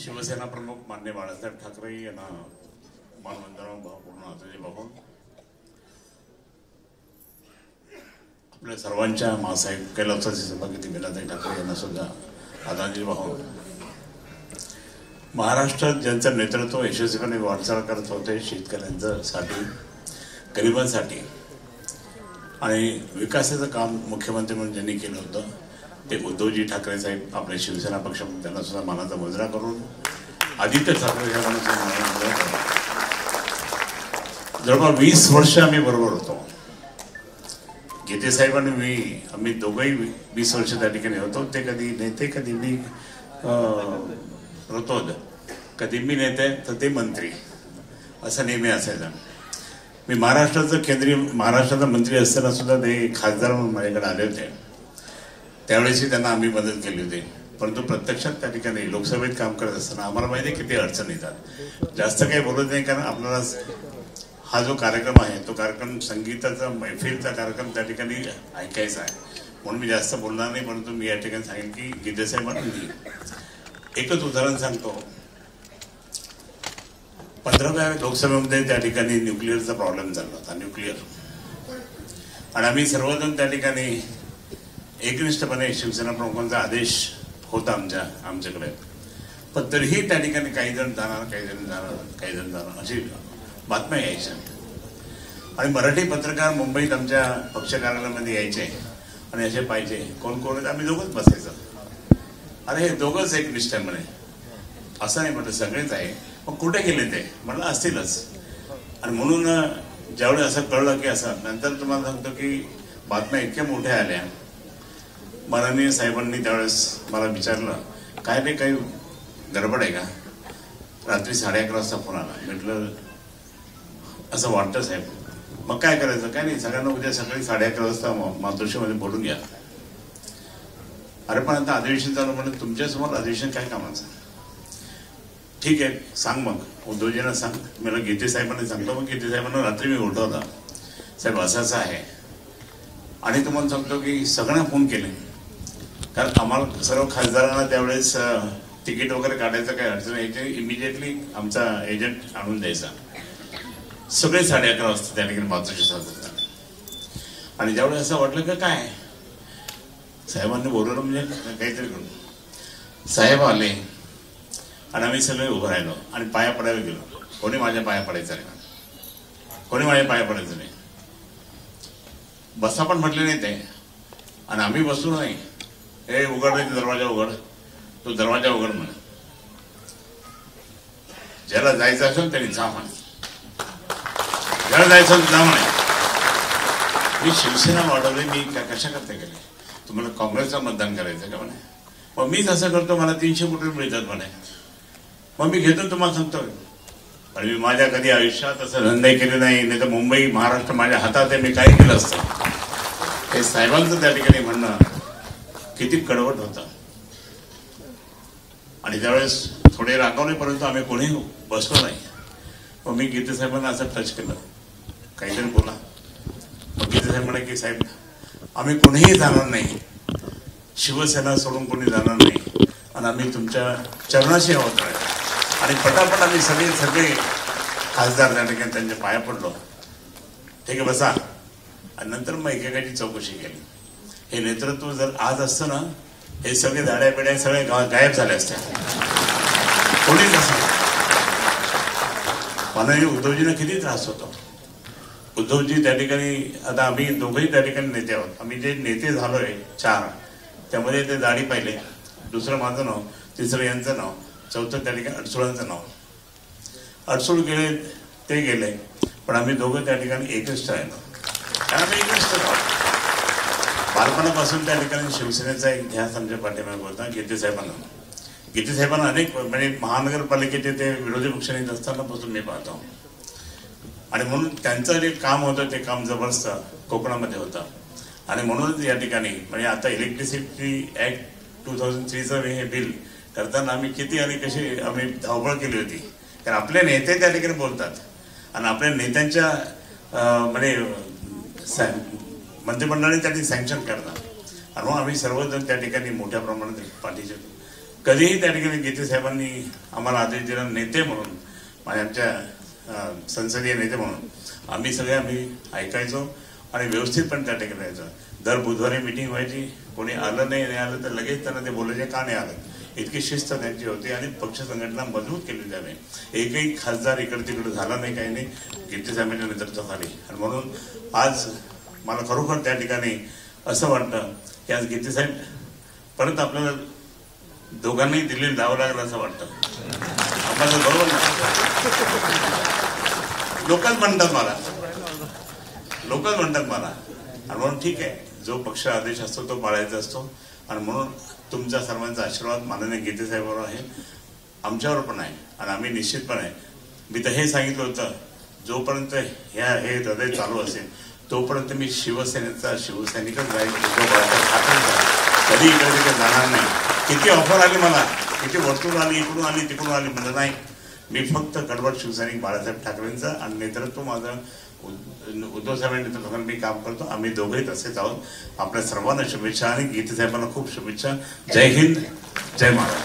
शिवसेना प्रमुख मान्य बाळासाहेब ठाकरे यांना मानवंदना भावपूर्ण आदरांजली वाहून आपल्या सर्वांच्या मासाहेब कैलासाचे सभापती मीनाताई ठाकरे यांना सुद्धा आदरांजली वाहून महाराष्ट्रात ज्यांचं नेतृत्व यशस्वीपणे वाटचाल करत होते शेतकऱ्यांसाठी गरिबांसाठी आणि विकासाचं काम मुख्यमंत्री म्हणून ज्यांनी केलं होतं ते उद्धवजी ठाकरे साहेब आपल्या शिवसेना पक्षामध्ये त्यांना सुद्धा मानाचा मुजरा करून आदित्य ठाकरे साहेबांना जवळपास 20 वर्ष आम्ही बरोबर होतो. गीते साहेब आणि आम्ही दोघंही 20 वर्ष त्या ठिकाणी होतो. ते कधी नेते कधी मी होतो, कधी मी नेते तर ते मंत्री, असं नेहमी असायचं. मी महाराष्ट्राचा मंत्री असताना सुद्धा ते खासदार म्हणून माझ्याकडे आले होते. त्यावेळेसही त्यांना आम्ही मदत केली होती. परंतु प्रत्यक्षात त्या ठिकाणी लोकसभेत काम करत असताना आम्हाला माहिती आहे किती अडचण येतात. जास्त काही बोलत नाही, कारण आपल्याला हा जो कार्यक्रम आहे तो कार्यक्रम संगीताचा मैफिलचा कार्यक्रम त्या ठिकाणी ऐकायचा आहे, म्हणून मी जास्त बोलणार नाही. परंतु मी या ठिकाणी सांगेन की गीते साहेबांनी एकच उदाहरण सांगतो. 15व्या लोकसभेमध्ये त्या ठिकाणी न्यूक्लिअरचा प्रॉब्लेम झाला होता, न्यूक्लिअर, आणि आम्ही सर्वजण त्या ठिकाणी एकनिष्ठपणे शिवसेना प्रमुखांचा आदेश होता आमच्याकडे, पण तरीही त्या ठिकाणी काही जण जाणार अशी बातम्या यायच्या. आणि मराठी पत्रकार मुंबईत आमच्या पक्ष कार्यालयामध्ये यायचे आणि असे पाहिजे कोण कोण, आम्ही दोघंच बसायचं. अरे हे दोघंच एकनिष्ठ म्हणे, असं नाही म्हटलं सगळेच आहे, मग कुठे गेले ते म्हटलं असतीलच. आणि म्हणून ज्यावेळी असं कळलं की असं, नंतर तुम्हाला सांगतो की बातम्या इतक्या मोठ्या आल्या. माननीय साहेबांनी त्यावेळेस मला विचारलं, काय रे काही गडबड आहे का? रात्री 11:30 वाजता फोन आला. म्हटलं असं वाटतं साहेब. मग काय करायचं? काय नाही, सगळ्यांना उद्या सकाळी 11:30 वाजता मातोश्रीमध्ये बोलून घ्या. अरे पण आता अधिवेशन चालू म्हणून तुमच्यासमोर अधिवेशन काय कामाचं? ठीक आहे सांग, मग उद्धवजींना सांग. मला गीते साहेबांनी सांगतो. मग गीते साहेबांना रात्री मी उठवला, साहेब असं आहे. आणि तुम्हाला सांगतो की सगळ्यांना फोन केले, कारण आम्हाला सर्व खासदारांना त्यावेळेस तिकीट वगैरे काढायचं काही अडचण यायची. इमिजिएटली आमचा एजंट आणून द्यायचा. सगळे 11:30 वाजता त्या ठिकाणी मातोश्री साजरा. आणि ज्यावेळेस असं वाटलं का काय साहेबांनी बोलवलं म्हणजे काहीतरी करून, साहेब आले आणि आम्ही सगळे उभं राहिलो आणि पाया पडायला गेलो. कोणी माझ्या पाया पडायचं नाही, कोणी माझ्या पाया पडायचं नाही. बसा पण म्हटले नाही ते. आणि आम्ही बसलो नाही. हे उघड नाही, दरवाजा उघड, तो दरवाजा उघड म्हणे. ज्याला जायचं असेल त्यांनी जा म्हणे, ज्याला जायचं जा म्हणे. मी शिवसेना वाढवली, मी कशा करता गेले? तुम्हाला काँग्रेसला मतदान करायचं का म्हणे? मग मीच असं करतो, मला 300 कोटी मिळतात म्हणे, मग मी घेतो तुम्हाला सांगतो. आणि मी माझ्या कधी आयुष्यात असं धंदे केले नाही तर मुंबई महाराष्ट्र माझ्या हातात आहे, मी काही केलं असतं. हे साहेबांचं त्या ठिकाणी म्हणणं किती कडवट होतं. आणि त्यावेळेस थोडे रागावले, परंतु आम्ही कोणीही बसलो नाही. मग मी गीते साहेबांना असं टच केलं, काहीतरी बोला. मग गीते साहेब म्हणे की साहेब आम्ही कोणीही जाणार नाही, शिवसेना सोडून कोणी जाणार नाही, आणि आम्ही तुमच्या चरणाशी आहोत. आणि पटापट आम्ही सगळे खासदार त्या ठिकाणी त्यांच्या पाया पडलो. ठीक आहे बसा. आणि नंतर मग एकेकाची चौकशी केली. हे नेतृत्व जर आज असतं ना, हे सगळे दाड्या पिड्या सगळे गायब झाले असते. कोणीच असं. माननीय उद्धवजींना किती त्रास होतो. उद्धवजी त्या ठिकाणी, आता आम्ही दोघंही त्या ठिकाणी नेते आहोत. आम्ही जे नेते झालोय 4, त्यामध्ये ते दाढी पाहिले, दुसरं माझं नाव, तिसरं यांचं नाव, चौथं त्या ठिकाणी अडसुळांचं नाव. अडसूळ गेले ते गेले, पण आम्ही दोघं त्या ठिकाणी एकनिष्ठ राहिलो. कारण आम्ही एकनिष्ठ आहोत. बालपणापासून त्या ठिकाणी शिवसेनेचा एक इतिहास आमच्या पाठीमागे होता. गीते साहेबांना अनेक, म्हणजे महानगरपालिकेचे ते विरोधी पक्षनेते असतानापासून मी पाहतो. आणि म्हणून त्यांचं जे काम होतं ते काम जबरदस्त कोकणामध्ये होतं. आणि म्हणूनच या ठिकाणी म्हणजे आता इलेक्ट्रिसिटी ऍक्ट 2003चं हे बिल करताना आम्ही किती आणि कशी आम्ही धावपळ केली होती. कारण आपले नेते त्या ठिकाणी बोलतात आणि आपल्या नेत्यांच्या म्हणजे मंत्रिमंडळाने त्या ठिकाणी सँक्शन करतात. आणि मग आम्ही सर्वजण त्या ठिकाणी मोठ्या प्रमाणात पाठीचे कधीही त्या ठिकाणी गीते साहेबांनी आम्हाला आदेश दिला, नेते म्हणून म्हणजे आमच्या संसदीय नेते म्हणून आम्ही ऐकायचो आणि व्यवस्थितपणे त्या ठिकाणी यायचो. दर बुधवारी मीटिंग व्हायची, कोणी आलं नाही आलं तर लगेच त्यांना ते बोलायचे का नाही आलं. इतकी शिस्त त्यांची होती आणि पक्ष संघटना मजबूत केली त्याने. एकही खासदार इकडे तिकडे झाला नाही, काही नाही, गीते साहेबांच्या नेतृत्वाखाली. आणि म्हणून आज मला खरोखर त्या ठिकाणी असं वाटतं की आज गीते साहेब परत आपल्याला दोघांनाही दिल्लीला जावं लागलं असं वाटतं. आम्हाला बरोबर नाही, लोकच म्हणतात मला आणि म्हणून ठीक आहे, जो पक्ष आदेश असतो तो पाळायचा असतो. आणि म्हणून तुमच्या सर्वांचा आशीर्वाद माननीय गीते साहेबांवर आहे, आमच्यावर पण आहे. आणि आम्ही निश्चितपणे, मी तर हे सांगितलं होतं, जोपर्यंत हे हृदय चालू असेल तोपर्यंत मी शिवसेनेचा शिवसैनिकच राहील. कधी इकडे तिकडे जाणार नाही. किती ऑफर आली मला, किती वस्तू आली, इकडून आली तिकडून आली, म्हणजे नाही, मी फक्त कडवट शिवसैनिक बाळासाहेब ठाकरेंचं आणि नेतृत्व माझं उद्धव साहेबांच्या नेतृत्वाखाली मी काम करतो. आम्ही दोघेही तसेच आहोत. आपल्या सर्वांना शुभेच्छा आणि गीते साहेबांना खूप शुभेच्छा. जय हिंद, जय महाराष्ट्र.